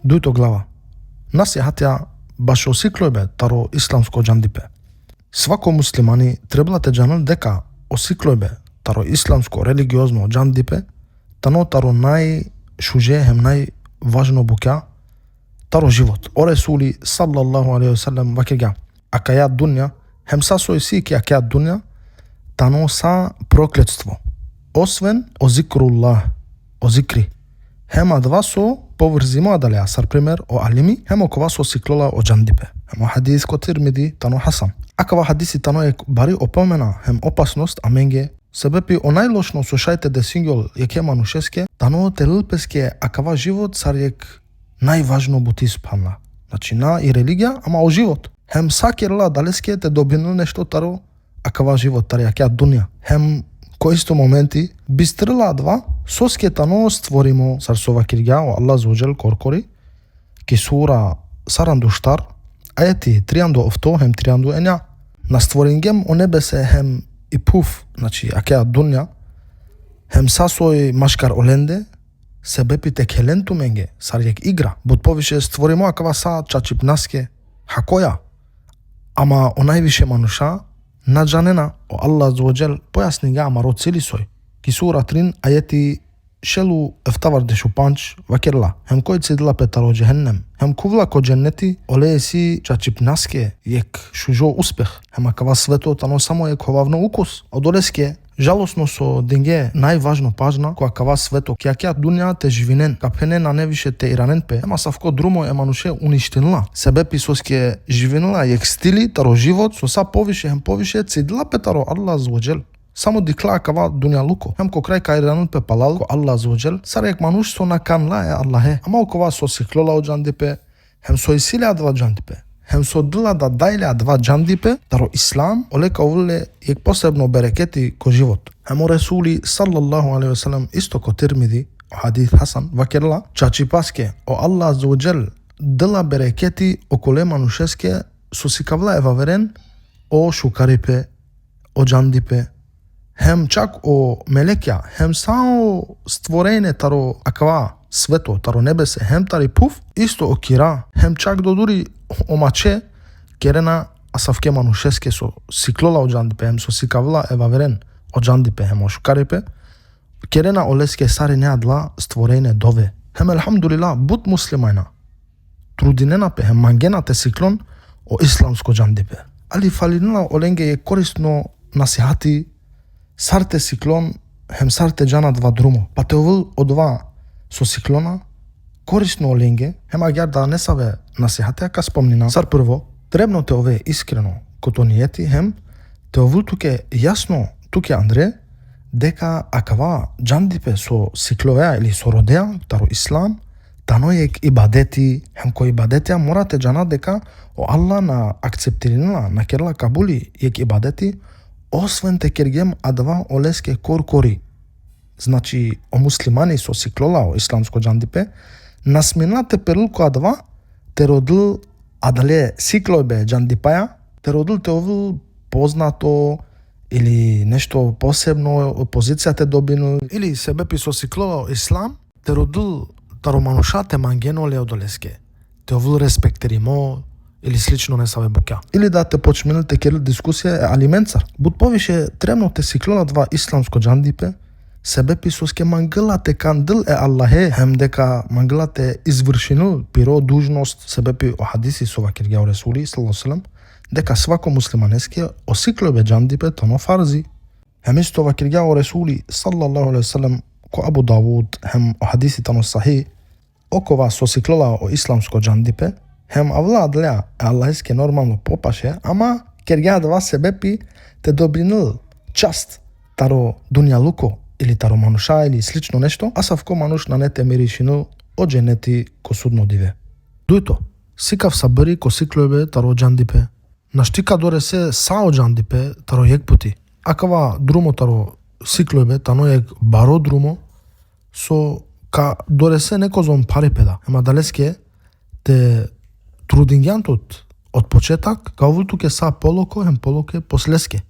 Дујто глава. Насихатја баш осиклојбе таро исламско џандипе. Свако муслимани требла те џанат дека осиклојбе таро исламско религиозно џандипе, тано таро најшуже хем најважно буќа таро живот. О Ресули саллаллаху алейхи ва саллем вакега. Акајат дунја, хем са сој си ки акајат дунја, тано са проклетство. Освен о зикруллах, о зикри. Хем адва со поврзимо адалеа, сар пример о алими, хем окова со сиклола о џандипе. Хем о хадис ко Тирмиди, тано хасан. Акава хадиси тано е бари опомена, хем опасност, а менге себепи о најлошно со шајте де сингол јеке манушеске, тано те лпеске акава живот сар јек најважно бути спанла. Значи на и религија, ама о живот. Хем сакерла далеске те добинил нешто таро акава живот, тари јакеа дунја. Хем кои исто моменти бистрила два соске тано створимо сар сова кирѓа о Аллах зоџел коркори ки сура сарандуштар ајети тријандо овто хем тријандо ења на створенгем о небесе хем и пуф, значи акеа дунја хем сасој машкар оленде себепи те келенту менге сар јек игра бут повише створимо акава са чачипнаске хакоја ама о највише мануша наджанена о Аллах зоџел појасни га ама роцили сој ки сура 3 ајети шелу ефтавар де шупанч вакерла хем кој цедила петаро џехеннем хем кувла ко џеннети оле си чачипнаске јек шужо успех хем акава свето тано само е ховавно укус одолеске жалосно со денге најважно пажна која кава свето ки акеа дунја те живинен капене на невише те иранен пе ема савко друмо е мануше уништенила себепи соске живинила јек стили таро живот со са повише хем повише цедила петаро Аллах зоџел само дикла кава дунја луко хем ко крај кај иранен пе палал ко Аллах зоџел сар јек мануш со наканла е Аллахе ама окова со сиклола о џандипе хем со исилеа два џандипе хем со дила да дајлеа два џандипе таро ислам олека овле јек посебно берекети ко живот. Хем о Ресули саллаллаху алейхи ва саллем исто ко Тирмиди хадис хасан вакерла чачипаске о Аллах зоџел дила берекети околе манушеске со сикавла е ваверен о шукарипе о џандипе хем чак о мелекја хем само створење таро акава свето таро небесе хем тари пуф исто о кира хем чак до дури о маче керена асавке манушеске со сиклола о џандипе хем со сикавла е ваверен о џандипе хем о шукарипе керена о леске сари неадла створење дове хем елхамдулила бут муслимајна трудинена пе хем мангена те сиклон о исламско џандипе али фалинала оленге е корисно насихати сарте сиклон хем сарте џана два друмо па те овил о два со сиклона корисно оленге хем агјар да не саве насихатеа ка спомнина сар прво требно те ове искрено кото ниети хем те овил туке јасно туке Андре дека акава џандипе со сикловеа или со родеа таро ислам тано јек ибадети хем кој ибадетија морате џана дека о Аллах на акцептиринала на керла кабули јек ибадети освен те кергем адва олеске коркори значи о муслимани со сиклола о исламско џандипе насмина те перил ко адва те родил адале сиклојбе џандипаја те родил те овил познато или нешто посебно позиција те добинил или себепи со сиклола о ислам те родил таро мануша те мангено ле одолеске те овил респектеримо или слично не саве бука или да те почминил те керил дискусија е алименцар бут повише требно те сиклола два исламско џандипе себепи соске мангълате кандил е Аллахе хем дека мангълате извршинил пиро дужност себепи о хадиси со вакирѓа о Ресули саллаллаху алейхи ва саллем дека свако муслиманеске осиклојбе џандипе тоно фарзи хем исто вакирѓа о Ресули саллаллаху алейхи ва саллем ко Абу Давуд хем о хадиси тоно сахи окова со сиклола о исламско џандипе хем авладлеа Аллахеске нормално попаше ама кергја два себепи те добринил част таро дунја луко или таро мануша или слично нешто, а савко мануш на не те миришину о џенети ко судно диве. Дујто, сикав сабери ко сиклојбе таро џандипе. Наштика доре се сао џандипе таро јек пути. Акава друмо таро сиклојбе тано јек баро друмо со ка доре се неко зон парипеда. Ема далеске те трудингјантот од почетак ка овул туке са полоко хем полоке послеске.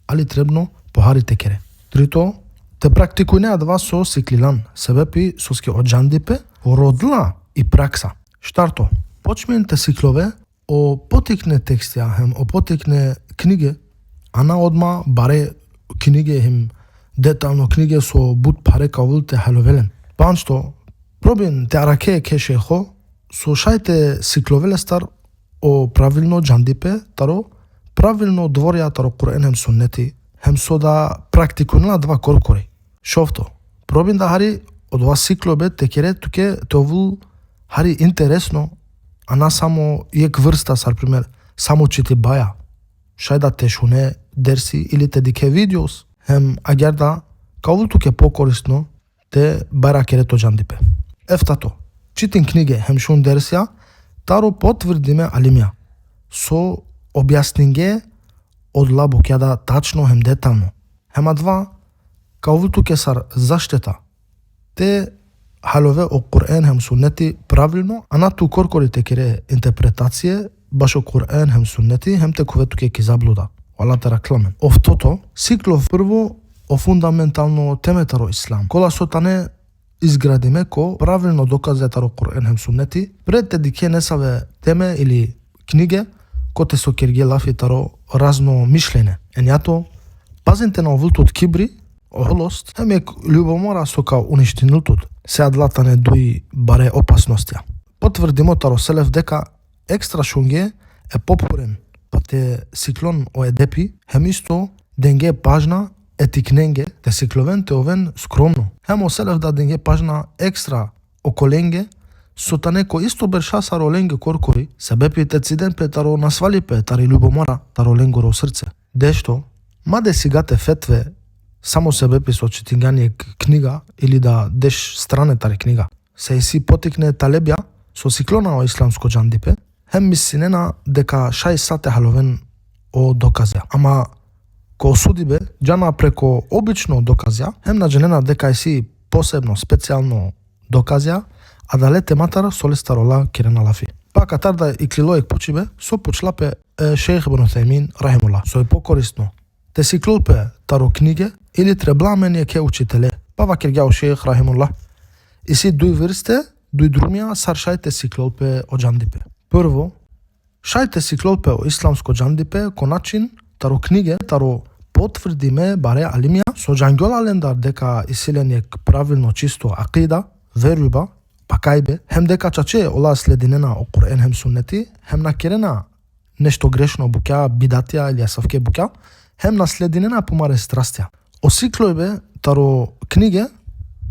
Али требно похарите кере. Трито, те практикујнеа два со сиклилан, себепи соске од џандипе, родила и пракса. Штарто, почмените сиклове о потикне текстија, хем о потикне книге, а на одма баре книге хем детално книге со буд паре кавулте халовелен. Паншто, пробин те араке кешехо, со шајте сикловеле стар о правилно джандипе, таро правилно дворија таро Кур'ан хем суннети, хем со да практикунела два коркори. Шофто, пробин да хари од ова сиклобе текере туке товул хари интересно, а на само ек врста, сар пример, само чити баја, шај да те шуне дерси или те дике видеос, хем агерда кавул туке покорисно те бара керето джандипе. Ефтато, читин книге хем шун дерсија, таро потврдиме алимија, со објаснинге од лабукјада тачно хем детално. Хема два, кавул туке сар заштета, те халове о Кур'ан хем суннети правилно, а на ту коркорите кере интерпретација, баш о Кур'ан хем суннети, хем те кове туке ки заблуда. Вала те ракламен. Овтото, сиклов прво о фундаментално теметаро ислам. Кола сотане изградиме ко правилно доказетаро Кур'ан хем суннети, пред те дике несаве теме или книге, ко те со кирге лафитаро разно мишлене. Енјато, пазинте на овултот кибри, охолост, хем ек љубомора со као уништинутот, се адлатане дуи баре опасностија. Потврдимо таро селев дека екстра шунге е попурен, па те сиклон о едепи, хем исто денге пажна етикненге, те сикловен те овен скромно. Хем оселев да денге пажна екстра околенге, сотане ко исто берша саро ленге коркори, себепи те циден пе таро насвалипе тари љубомора, таро ленгоро срце. Дешто, маде сигате фетве, само себепи со читингање книга или да деш стране тари книга. Се и си потикне талебја со сиклона о исламско джандипе, хем мисинена дека шај сате халовен о доказја. Ама ко осудибе, джана преко обично доказја, хем надженена дека и си посебно, специјално доказја, а да лете матар со лестарола кирена лафи. Пак атарда и клилоек почибе, со почлапе шејх ибн Утајмин рахимулла. Со е покорисно. Те си клупе таро книге или требламен ке учителе. Па вакер гјао шејх рахимулла. И си дуј врсте, дуј друмија сар шајте си клопе о джандипе. Прво, шајте си клопе о исламско джандипе ко начин таро книге, таро потврдиме баре алимија со джангјола лендар дека исилен ек правилно чисто акида, верујба, пакајбе, хем дека чаче ола слединена о Кур'ан хем суннети, хем накерена нешто грешно букја, бидатија или асавке букја, хем наслединена помаре страстја. Осиклојбе таро книге,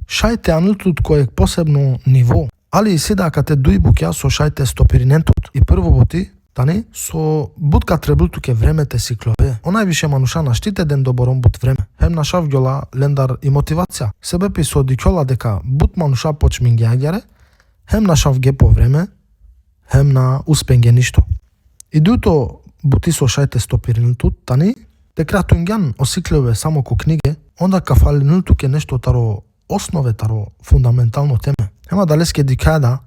шајте анилтут кој е посебно ниво, али и седака те дуи букја со шајте стопиринентот. И прво боти, тани, со будка требултуке времете сиклове. Онајвише мануша наштите ден добором бут време. Хем на шавгјола лендар и мотивација. Себепи со дикјола дека бут мануша почминге агјаре, хем на шавге по време, хем на успенге ништо. И дуто бути со шајте стопиринентот, тани, те кратунгјан осиклове само ко книге, онда кафалинутуке нешто таро основе, таро фундаментално теме. Хема далеске дикајда,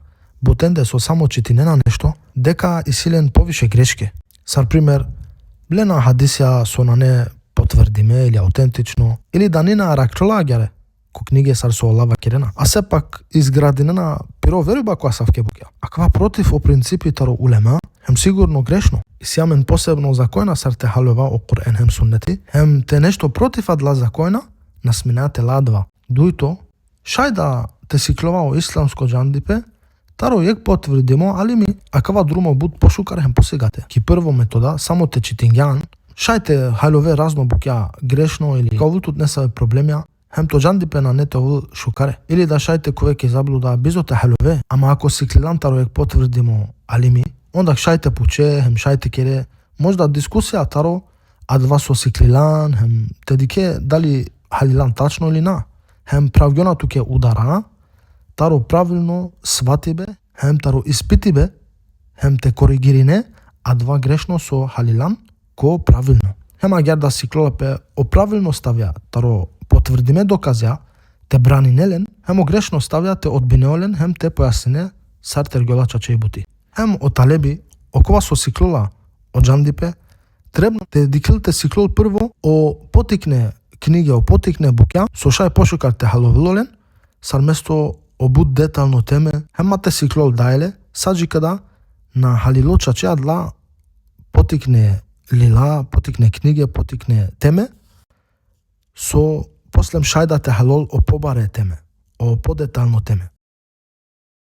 бутенде со само читинена нешто, дека и силен повише грешке. Сар пример, блена хадисија со на не потврдиме или аутентично, или да ни на ракчолагјаре, ко книге сар со олава керена. А сепак изградинена пиро верујба која савке букја. А ква против о принципи таро улема, хем сигурно грешно. И сјамен посебно закојна сар те халува о Кур'ан хем суннети, хем те нешто против адла закојна, насминате ладва. Дујто, шај да те сиклова о исламско джандипе, таро јек потврдимо, али ми, а кава друмо буд пошукар хем посегате. Ки прво метода, само те читингјан, шај те халове разно букја грешно или кавултут не са проблемја, хем то джандипе на не товул шукаре. Или да шајте кове ке заблуда бизо те халове, ама ако сиклилан таро јек потврдимо, али ми, онда шајте пуче, хем шајте кере, можда дискусија таро, а два со сиклилан, хем те дике дали халилан тачно или на. Хем правгјона туке удара, таро правилно сватибе, хем таро испитибе, хем те коригирине, а два грешно со халилан, ко правилно. Хем агјар да сиклопе о правилно ставја, таро потврдиме доказја, те брани нелен, хем о грешно ставја, те одбинеолен, хем те појаснине, сар тергјола чаче и бути. Хем о талеби, окова со сиклола, о джандипе, требно те диклите сиклол прво о потикне книге, о потикне букја, со шај пошукар те халовилолен, сар место о буд детално теме, хем мате сиклол дајле, саджикада на халилоча чеадла потикне лила, потикне книге, потикне теме, со послем шајдате халол о побаре теме, о подетално теме.